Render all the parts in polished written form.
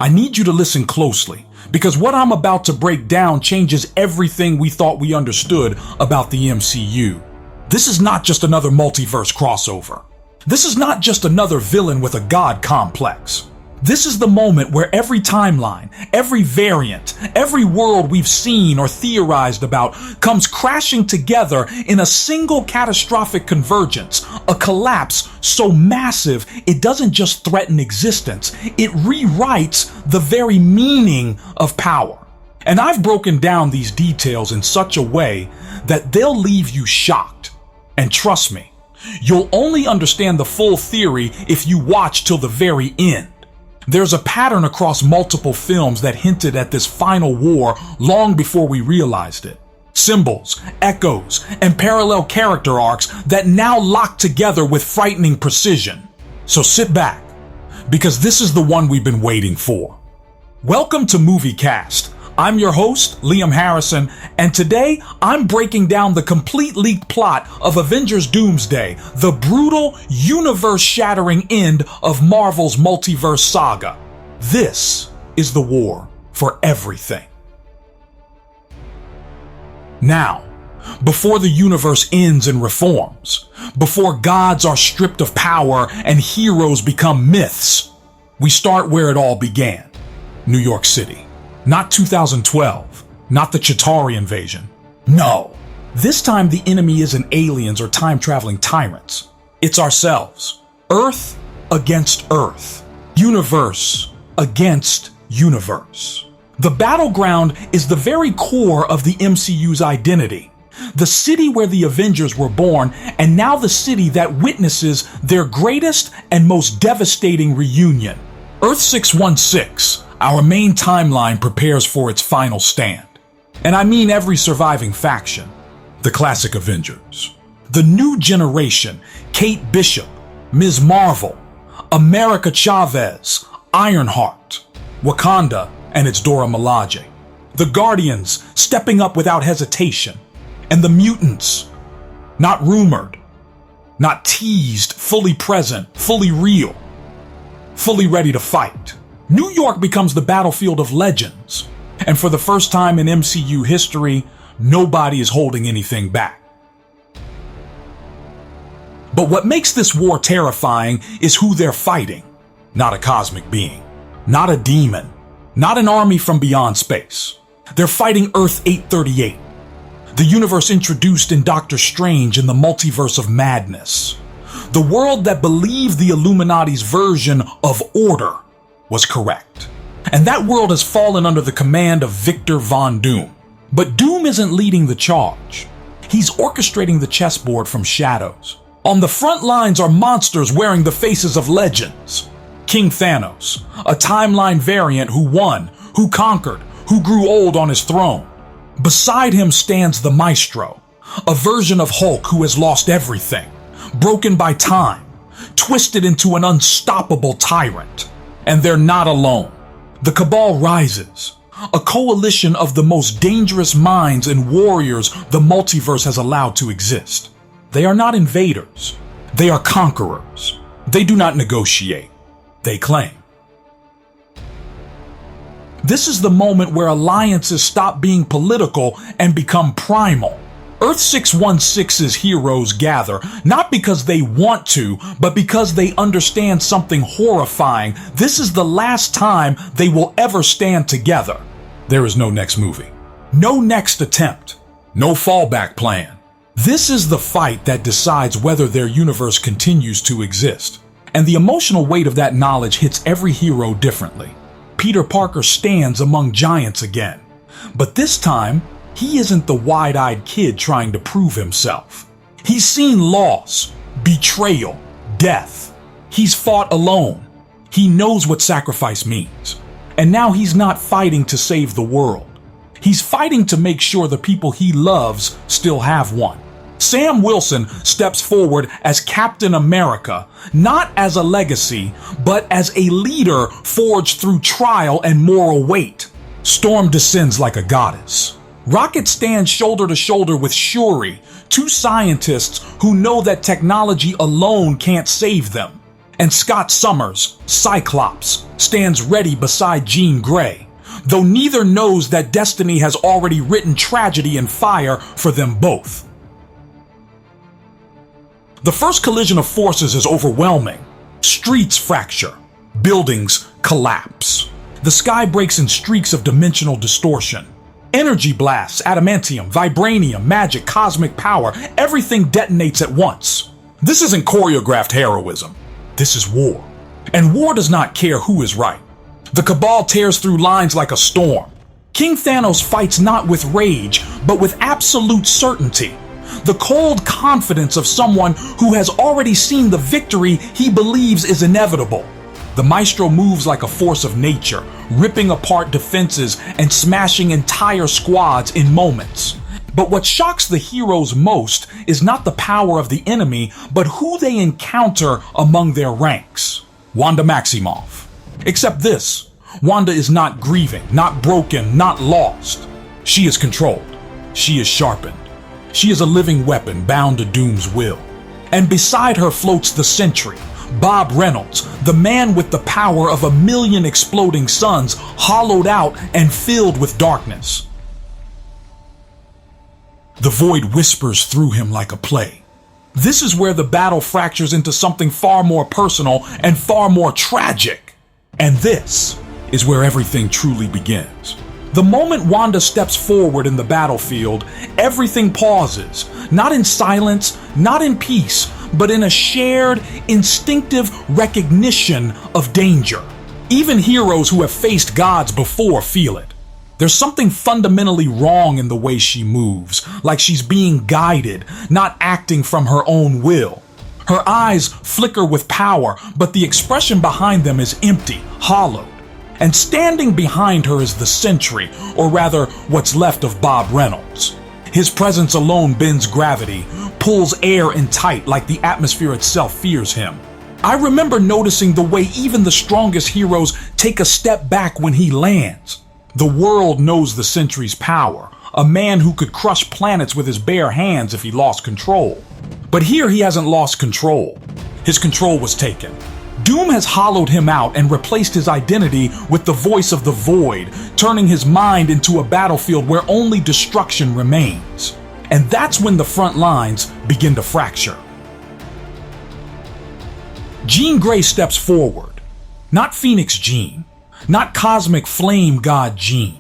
I need you to listen closely, because what I'm about to break down changes everything we thought we understood about the MCU. This is not just another multiverse crossover. This is not just another villain with a god complex. This is the moment where every timeline, every variant, every world we've seen or theorized about comes crashing together in a single catastrophic convergence, a collapse so massive it doesn't just threaten existence, it rewrites the very meaning of power. And I've broken down these details in such a way that they'll leave you shocked. And trust me, you'll only understand the full theory if you watch till the very end. There's a pattern across multiple films that hinted at this final war long before we realized it. Symbols, echoes, and parallel character arcs that now lock together with frightening precision. So sit back, because this is the one we've been waiting for. Welcome to Movie Cast. I'm your host, Liam Harrison, and today I'm breaking down the complete leaked plot of Avengers Doomsday, the brutal, universe-shattering end of Marvel's multiverse saga. This is the war for everything. Now, before the universe ends and reforms, before gods are stripped of power and heroes become myths, we start where it all began, New York City. Not 2012, not the Chitauri invasion. No, this time the enemy isn't aliens or time-traveling tyrants. It's ourselves. Earth against Earth. Universe against universe. The battleground is the very core of the MCU's identity. The city where the Avengers were born, and now the city that witnesses their greatest and most devastating reunion. Earth 616. Our main timeline prepares for its final stand. And I mean every surviving faction. The classic Avengers. The new generation, Kate Bishop, Ms. Marvel, America Chavez, Ironheart, Wakanda and its Dora Milaje. The Guardians stepping up without hesitation. And the mutants, not rumored, not teased, fully present, fully real, fully ready to fight. New York becomes the battlefield of legends, and for the first time in MCU history, nobody is holding anything back. But what makes this war terrifying is who they're fighting. Not a cosmic being, not a demon, not an army from beyond space. They're fighting Earth 838, the universe introduced in Doctor Strange in the Multiverse of Madness. The world that believed the Illuminati's version of order was correct. And that world has fallen under the command of Victor Von Doom. But Doom isn't leading the charge. He's orchestrating the chessboard from shadows. On the front lines are monsters wearing the faces of legends. King Thanos, a timeline variant who won, who conquered, who grew old on his throne. Beside him stands the Maestro, a version of Hulk who has lost everything, broken by time, twisted into an unstoppable tyrant. And they're not alone. The Cabal rises, a coalition of the most dangerous minds and warriors the multiverse has allowed to exist. They are not invaders. They are conquerors. They do not negotiate. They claim. This is the moment where alliances stop being political and become primal. Earth 616's heroes gather, not because they want to, but because they understand something horrifying. This is the last time they will ever stand together. There is no next movie, no next attempt, no fallback plan. This is the fight that decides whether their universe continues to exist. And the emotional weight of that knowledge hits every hero differently. Peter Parker stands among giants again, but this time, he isn't the wide-eyed kid trying to prove himself. He's seen loss, betrayal, death. He's fought alone. He knows what sacrifice means. And now he's not fighting to save the world. He's fighting to make sure the people he loves still have one. Sam Wilson steps forward as Captain America, not as a legacy, but as a leader forged through trial and moral weight. Storm descends like a goddess. Rocket stands shoulder to shoulder with Shuri, two scientists who know that technology alone can't save them. And Scott Summers, Cyclops, stands ready beside Jean Grey, though neither knows that destiny has already written tragedy and fire for them both. The first collision of forces is overwhelming. Streets fracture, buildings collapse. The sky breaks in streaks of dimensional distortion. Energy blasts, adamantium, vibranium, magic, cosmic power, everything detonates at once. This isn't choreographed heroism. This is war. And war does not care who is right. The Cabal tears through lines like a storm. King Thanos fights not with rage, but with absolute certainty. The cold confidence of someone who has already seen the victory he believes is inevitable. The Maestro moves like a force of nature, ripping apart defenses and smashing entire squads in moments. But what shocks the heroes most is not the power of the enemy, but who they encounter among their ranks. Wanda Maximoff. Except this, Wanda is not grieving, not broken, not lost. She is controlled. She is sharpened. She is a living weapon bound to Doom's will. And beside her floats the Sentry, Bob Reynolds, the man with the power of 1,000,000 exploding suns, hollowed out and filled with darkness. The void whispers through him like a play. This is where the battle fractures into something far more personal and far more tragic. And this is where everything truly begins. The moment Wanda steps forward in the battlefield, everything pauses, not in silence, not in peace, but in a shared, instinctive recognition of danger. Even heroes who have faced gods before feel it. There's something fundamentally wrong in the way she moves, like she's being guided, not acting from her own will. Her eyes flicker with power, but the expression behind them is empty, hollowed. And standing behind her is the Sentry, or rather, what's left of Bob Reynolds. His presence alone bends gravity, pulls air in tight like the atmosphere itself fears him. I remember noticing the way even the strongest heroes take a step back when he lands. The world knows the Sentry's power, a man who could crush planets with his bare hands if he lost control. But here he hasn't lost control. His control was taken. Doom has hollowed him out and replaced his identity with the voice of the void, turning his mind into a battlefield where only destruction remains. And that's when the front lines begin to fracture. Jean Grey steps forward. Not Phoenix Jean. Not cosmic flame god Jean.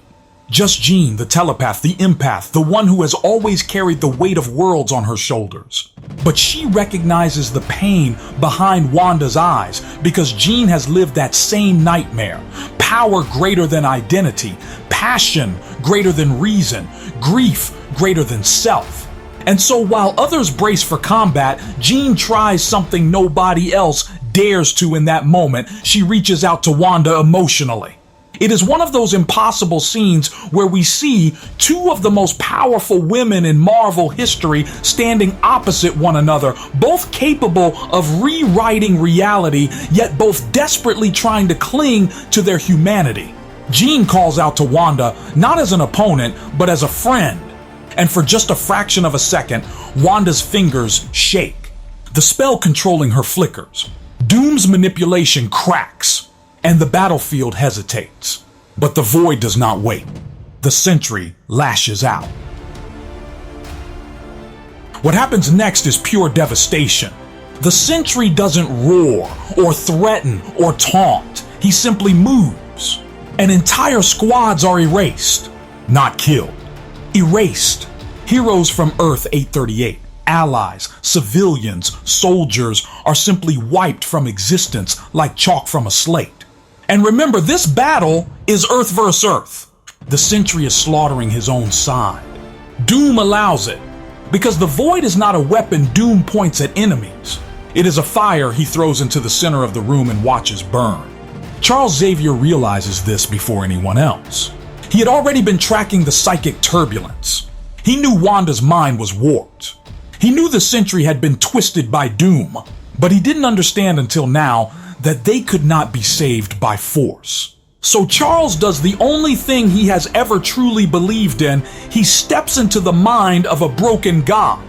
Just Jean, the telepath, the empath, the one who has always carried the weight of worlds on her shoulders. But she recognizes the pain behind Wanda's eyes because Jean has lived that same nightmare. Power greater than identity, passion greater than reason, grief greater than self. And so while others brace for combat, Jean tries something nobody else dares to in that moment. She reaches out to Wanda emotionally. It is one of those impossible scenes where we see two of the most powerful women in Marvel history standing opposite one another, both capable of rewriting reality, yet both desperately trying to cling to their humanity. Jean calls out to Wanda not as an opponent, but as a friend. And for just a fraction of a second, Wanda's fingers shake. The spell controlling her flickers. Doom's manipulation cracks, and the battlefield hesitates. But the void does not wait. The Sentry lashes out. What happens next is pure devastation. The Sentry doesn't roar, or threaten, or taunt. He simply moves. And entire squads are erased. Not killed. Erased. Heroes from Earth 838. Allies, civilians, soldiers are simply wiped from existence like chalk from a slate. And remember, this battle is Earth versus Earth. The Sentry is slaughtering his own side. Doom allows it, because the void is not a weapon Doom points at enemies. It is a fire he throws into the center of the room and watches burn. Charles Xavier realizes this before anyone else. He had already been tracking the psychic turbulence. He knew Wanda's mind was warped. He knew the Sentry had been twisted by Doom, but he didn't understand until now that they could not be saved by force. So Charles does the only thing he has ever truly believed in. He steps into the mind of a broken god.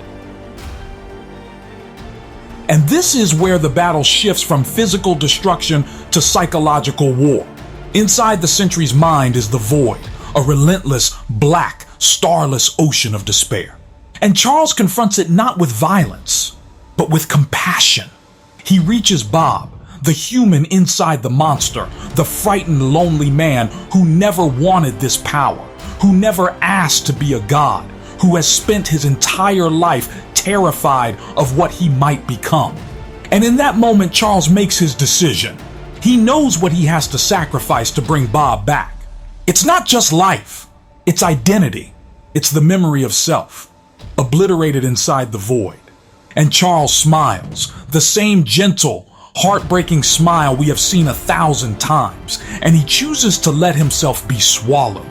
And this is where the battle shifts from physical destruction to psychological war. Inside the Sentry's mind is the void, a relentless, black, starless ocean of despair. And Charles confronts it not with violence, but with compassion. He reaches Bob, the human inside the monster, the frightened, lonely man who never wanted this power, who never asked to be a god, who has spent his entire life terrified of what he might become. And in that moment, Charles makes his decision. He knows what he has to sacrifice to bring Bob back. It's not just life, it's identity. It's the memory of self, obliterated inside the void. And Charles smiles, the same gentle, heartbreaking smile we have seen 1,000 times, and he chooses to let himself be swallowed.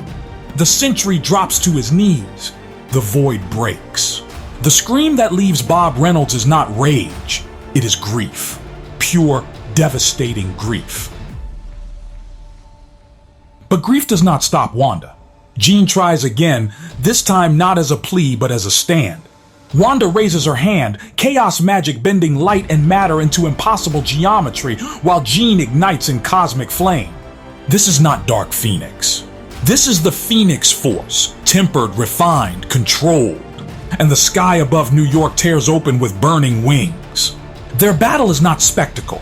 The Sentry drops to his knees. The void breaks. The scream that leaves Bob Reynolds is not rage, it is grief. Pure, devastating grief. But grief does not stop Wanda. Jean tries again, this time not as a plea but as a stand. Wanda raises her hand, chaos magic bending light and matter into impossible geometry, while Jean ignites in cosmic flame. This is not Dark Phoenix. This is the Phoenix Force, tempered, refined, controlled. And the sky above New York tears open with burning wings. Their battle is not spectacle.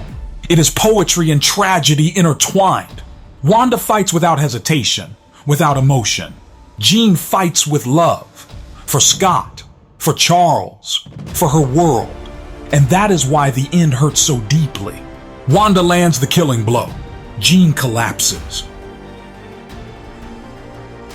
It is poetry and tragedy intertwined. Wanda fights without hesitation, without emotion. Jean fights with love. For Scott, for Charles, for her world. And that is why the end hurts so deeply. Wanda lands the killing blow. Jean collapses.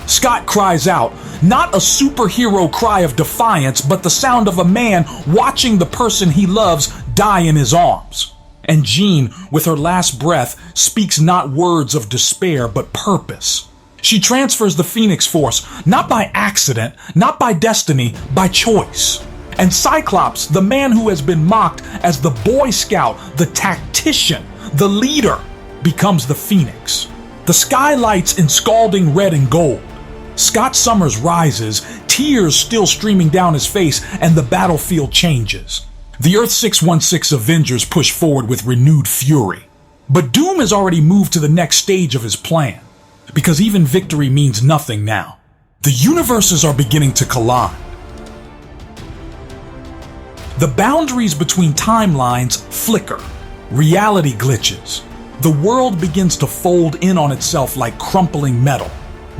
Scott cries out, not a superhero cry of defiance, but the sound of a man watching the person he loves die in his arms. And Jean, with her last breath, speaks not words of despair, but purpose. She transfers the Phoenix Force, not by accident, not by destiny, by choice. And Cyclops, the man who has been mocked as the Boy Scout, the tactician, the leader, becomes the Phoenix. The sky lights in scalding red and gold. Scott Summers rises, tears still streaming down his face, and the battlefield changes. The Earth 616 Avengers push forward with renewed fury. But Doom has already moved to the next stage of his plan, because even victory means nothing now. The universes are beginning to collide. The boundaries between timelines flicker. Reality glitches. The world begins to fold in on itself like crumpling metal.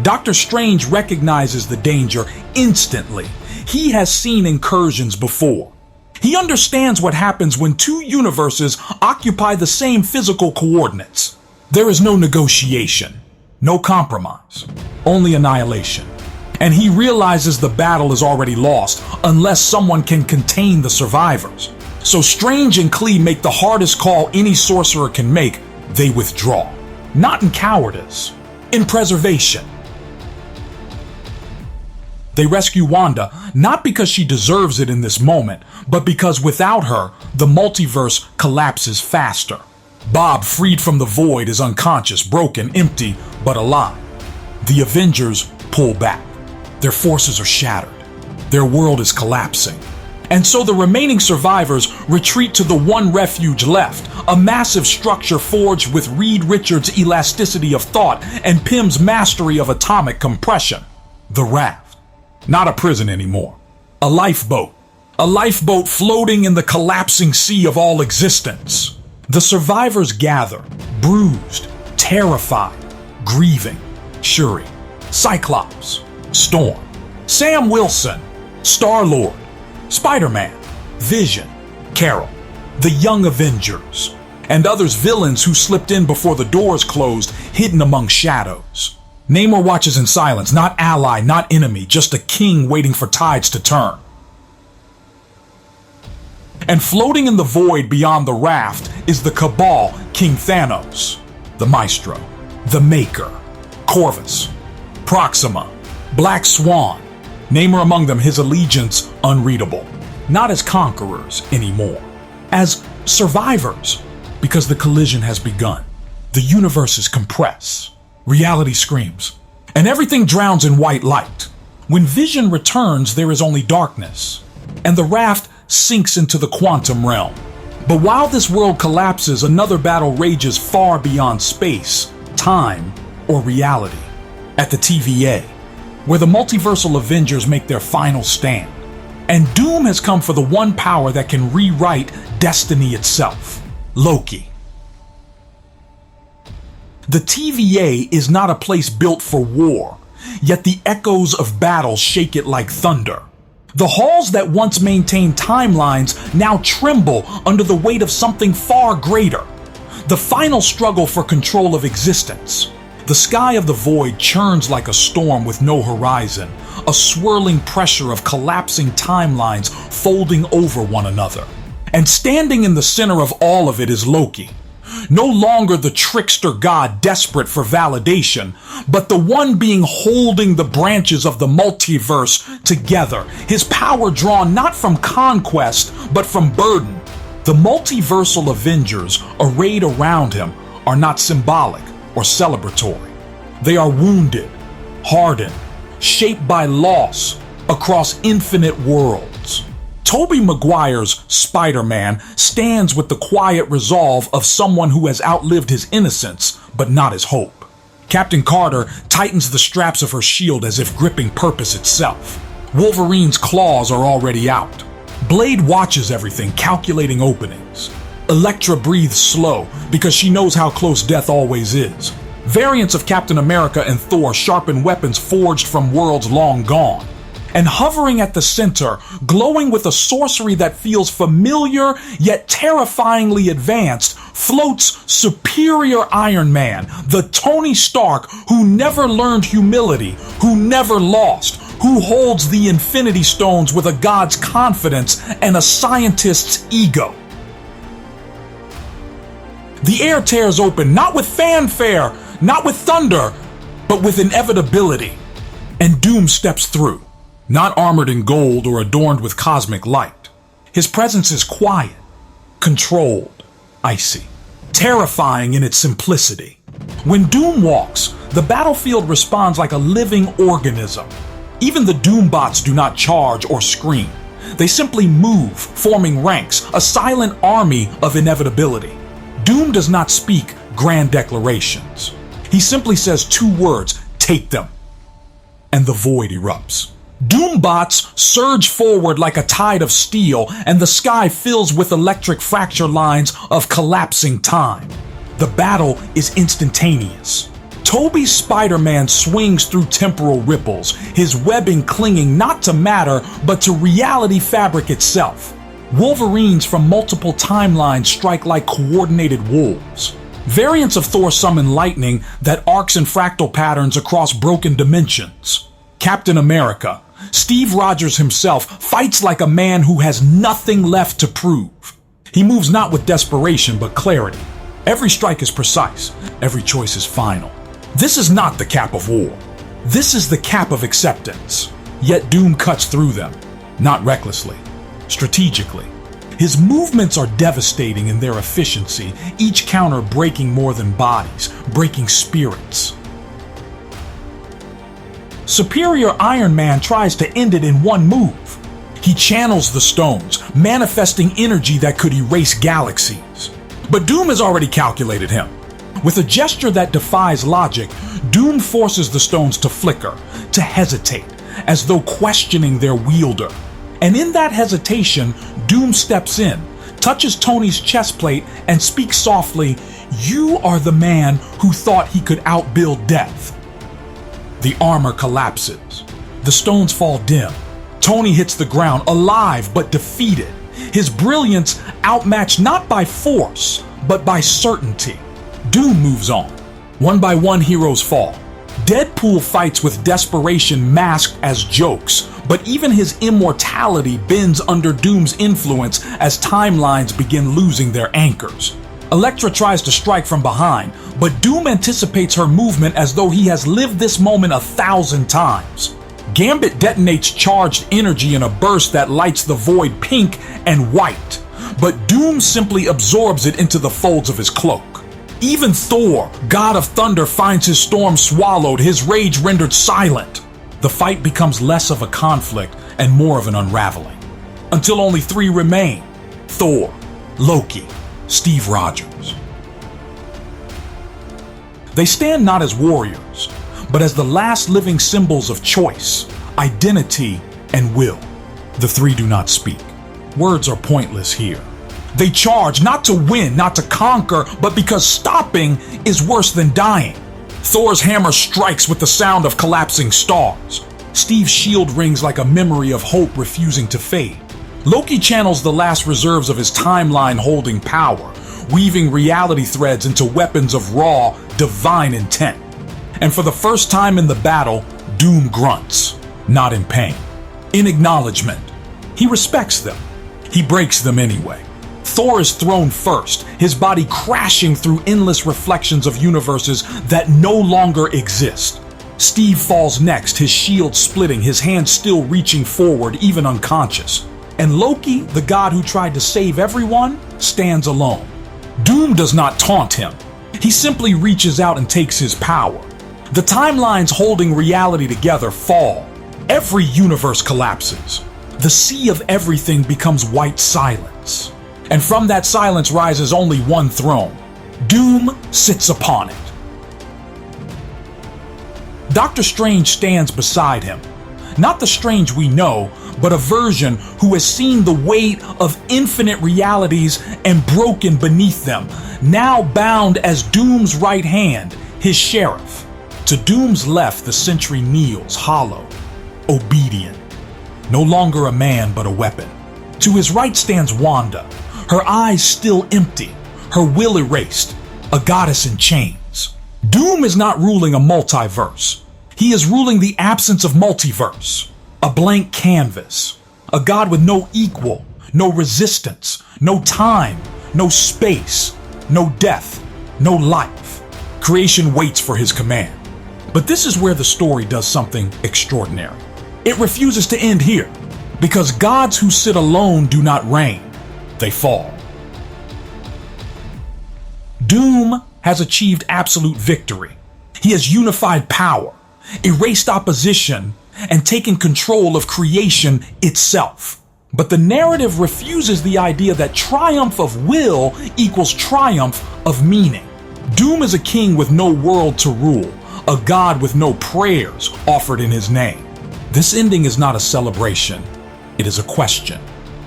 Doctor Strange recognizes the danger instantly. He has seen incursions before. He understands what happens when two universes occupy the same physical coordinates. There is no negotiation, no compromise, only annihilation. And he realizes the battle is already lost unless someone can contain the survivors. So Strange and Klee make the hardest call any sorcerer can make. They withdraw. Not in cowardice, in preservation. They rescue Wanda, not because she deserves it in this moment, but because without her, the multiverse collapses faster. Bob, freed from the void, is unconscious, broken, empty, but alive. The Avengers pull back. Their forces are shattered. Their world is collapsing. And so the remaining survivors retreat to the one refuge left, a massive structure forged with Reed Richards' elasticity of thought and Pym's mastery of atomic compression. The Raft. Not a prison anymore. A lifeboat. A lifeboat floating in the collapsing sea of all existence. The survivors gather, bruised, terrified, grieving. Shuri, Cyclops, Storm, Sam Wilson, Star-Lord, Spider-Man, Vision, Carol, the Young Avengers, and others villains who slipped in before the doors closed, hidden among shadows. Namor watches in silence, not ally, not enemy, just a king waiting for tides to turn. And floating in the void beyond the raft is the Cabal, King Thanos, the Maestro, the Maker, Corvus, Proxima, Black Swan, Namor among them, his allegiance unreadable. Not as conquerors anymore, as survivors, because the collision has begun. The universes compress. Reality screams, and everything drowns in white light. When Vision returns, there is only darkness, and the raft sinks into the quantum realm. But while this world collapses, another battle rages far beyond space, time, or reality. At the TVA, where the multiversal Avengers make their final stand. And doom has come for the one power that can rewrite destiny itself: Loki. The TVA is not a place built for war, yet the echoes of battle shake it like thunder. The halls that once maintained timelines now tremble under the weight of something far greater: the final struggle for control of existence. The sky of the void churns like a storm with no horizon, a swirling pressure of collapsing timelines folding over one another. And standing in the center of all of it is Loki. No longer the trickster god desperate for validation, but the one being holding the branches of the multiverse together, his power drawn not from conquest, but from burden. The multiversal Avengers arrayed around him are not symbolic or celebratory. They are wounded, hardened, shaped by loss across infinite worlds. Tobey Maguire's Spider-Man stands with the quiet resolve of someone who has outlived his innocence, but not his hope. Captain Carter tightens the straps of her shield as if gripping purpose itself. Wolverine's claws are already out. Blade watches everything, calculating openings. Elektra breathes slow because she knows how close death always is. Variants of Captain America and Thor sharpen weapons forged from worlds long gone. And hovering at the center, glowing with a sorcery that feels familiar yet terrifyingly advanced, floats Superior Iron Man, the Tony Stark who never learned humility, who never lost, who holds the Infinity Stones with a god's confidence and a scientist's ego. The air tears open, not with fanfare, not with thunder, but with inevitability. And Doom steps through. Not armored in gold or adorned with cosmic light. His presence is quiet, controlled, icy, terrifying in its simplicity. When Doom walks, the battlefield responds like a living organism. Even the Doombots do not charge or scream. They simply move, forming ranks, a silent army of inevitability. Doom does not speak grand declarations. He simply says two words: take them. And the void erupts. Doombots surge forward like a tide of steel, and the sky fills with electric fracture lines of collapsing time. The battle is instantaneous. Tobey's Spider-Man swings through temporal ripples, his webbing clinging not to matter, but to reality fabric itself. Wolverines from multiple timelines strike like coordinated wolves. Variants of Thor summon lightning that arcs in fractal patterns across broken dimensions. Captain America, Steve Rogers himself, fights like a man who has nothing left to prove. He moves not with desperation, but clarity. Every strike is precise. Every choice is final. This is not the cap of war. This is the cap of acceptance. Yet Doom cuts through them, not recklessly, strategically. His movements are devastating in their efficiency, each counter breaking more than bodies, breaking spirits. Superior Iron Man tries to end it in one move. He channels the stones, manifesting energy that could erase galaxies. But Doom has already calculated him. With a gesture that defies logic, Doom forces the stones to flicker, to hesitate, as though questioning their wielder. And in that hesitation, Doom steps in, touches Tony's chest plate, and speaks softly, "You are the man who thought he could outbuild death." The armor collapses. The stones fall dim. Tony hits the ground, alive but defeated. His brilliance outmatched not by force, but by certainty. Doom moves on. One by one, heroes fall. Deadpool fights with desperation masked as jokes, but even his immortality bends under Doom's influence as timelines begin losing their anchors. Elektra tries to strike from behind, but Doom anticipates her movement as though he has lived this moment 1,000 times. Gambit detonates charged energy in a burst that lights the void pink and white, but Doom simply absorbs it into the folds of his cloak. Even Thor, god of thunder, finds his storm swallowed, his rage rendered silent. The fight becomes less of a conflict and more of an unraveling, until only three remain: Thor, Loki, Steve Rogers. They stand not as warriors, but as the last living symbols of choice, identity, and will. The three do not speak. Words are pointless here. They charge not to win, not to conquer, but because stopping is worse than dying. Thor's hammer strikes with the sound of collapsing stars. Steve's shield rings like a memory of hope refusing to fade. Loki channels the last reserves of his timeline holding power, weaving reality threads into weapons of raw, divine intent. And for the first time in the battle, Doom grunts, not in pain, in acknowledgement. He respects them. He breaks them anyway. Thor is thrown first, his body crashing through endless reflections of universes that no longer exist. Steve falls next, his shield splitting, his hand still reaching forward, even unconscious. And Loki, the god who tried to save everyone, stands alone. Doom does not taunt him. He simply reaches out and takes his power. The timelines holding reality together fall. Every universe collapses. The sea of everything becomes white silence. And from that silence rises only one throne. Doom sits upon it. Doctor Strange stands beside him. Not the Strange we know, but a version who has seen the weight of infinite realities and broken beneath them, now bound as Doom's right hand, his sheriff. To Doom's left, the Sentry kneels, hollow, obedient, no longer a man but a weapon. To his right stands Wanda, her eyes still empty, her will erased, a goddess in chains. Doom is not ruling a multiverse. He is ruling the absence of multiverse, a blank canvas, a god with no equal, no resistance, no time, no space, no death, no life. Creation waits for his command. But this is where the story does something extraordinary. It refuses to end here, because gods who sit alone do not reign, they fall. Doom has achieved absolute victory. He has unified power, erased opposition, and taken control of creation itself. But the narrative refuses the idea that triumph of will equals triumph of meaning. Doom is a king with no world to rule, a god with no prayers offered in his name. This ending is not a celebration, it is a question.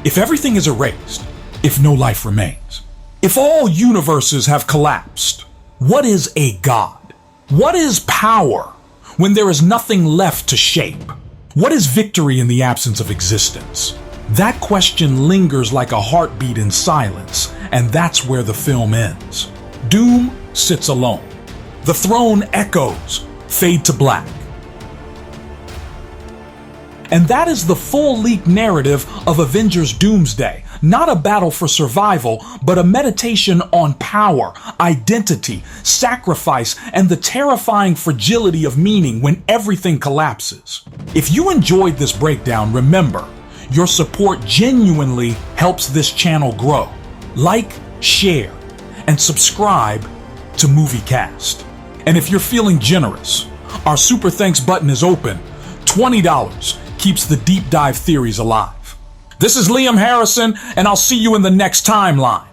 If everything is erased, if no life remains, if all universes have collapsed, what is a god? What is power when there is nothing left to shape? What is victory in the absence of existence? That question lingers like a heartbeat in silence, and that's where the film ends. Doom sits alone. The throne echoes, fade to black. And that is the full leak narrative of Avengers Doomsday. Not a battle for survival, but a meditation on power, identity, sacrifice, and the terrifying fragility of meaning when everything collapses. If you enjoyed this breakdown, remember, your support genuinely helps this channel grow. Like, share, and subscribe to MovieCast. And if you're feeling generous, our super thanks button is open. $20 keeps the deep dive theories alive. This is Liam Harrison, and I'll see you in the next timeline.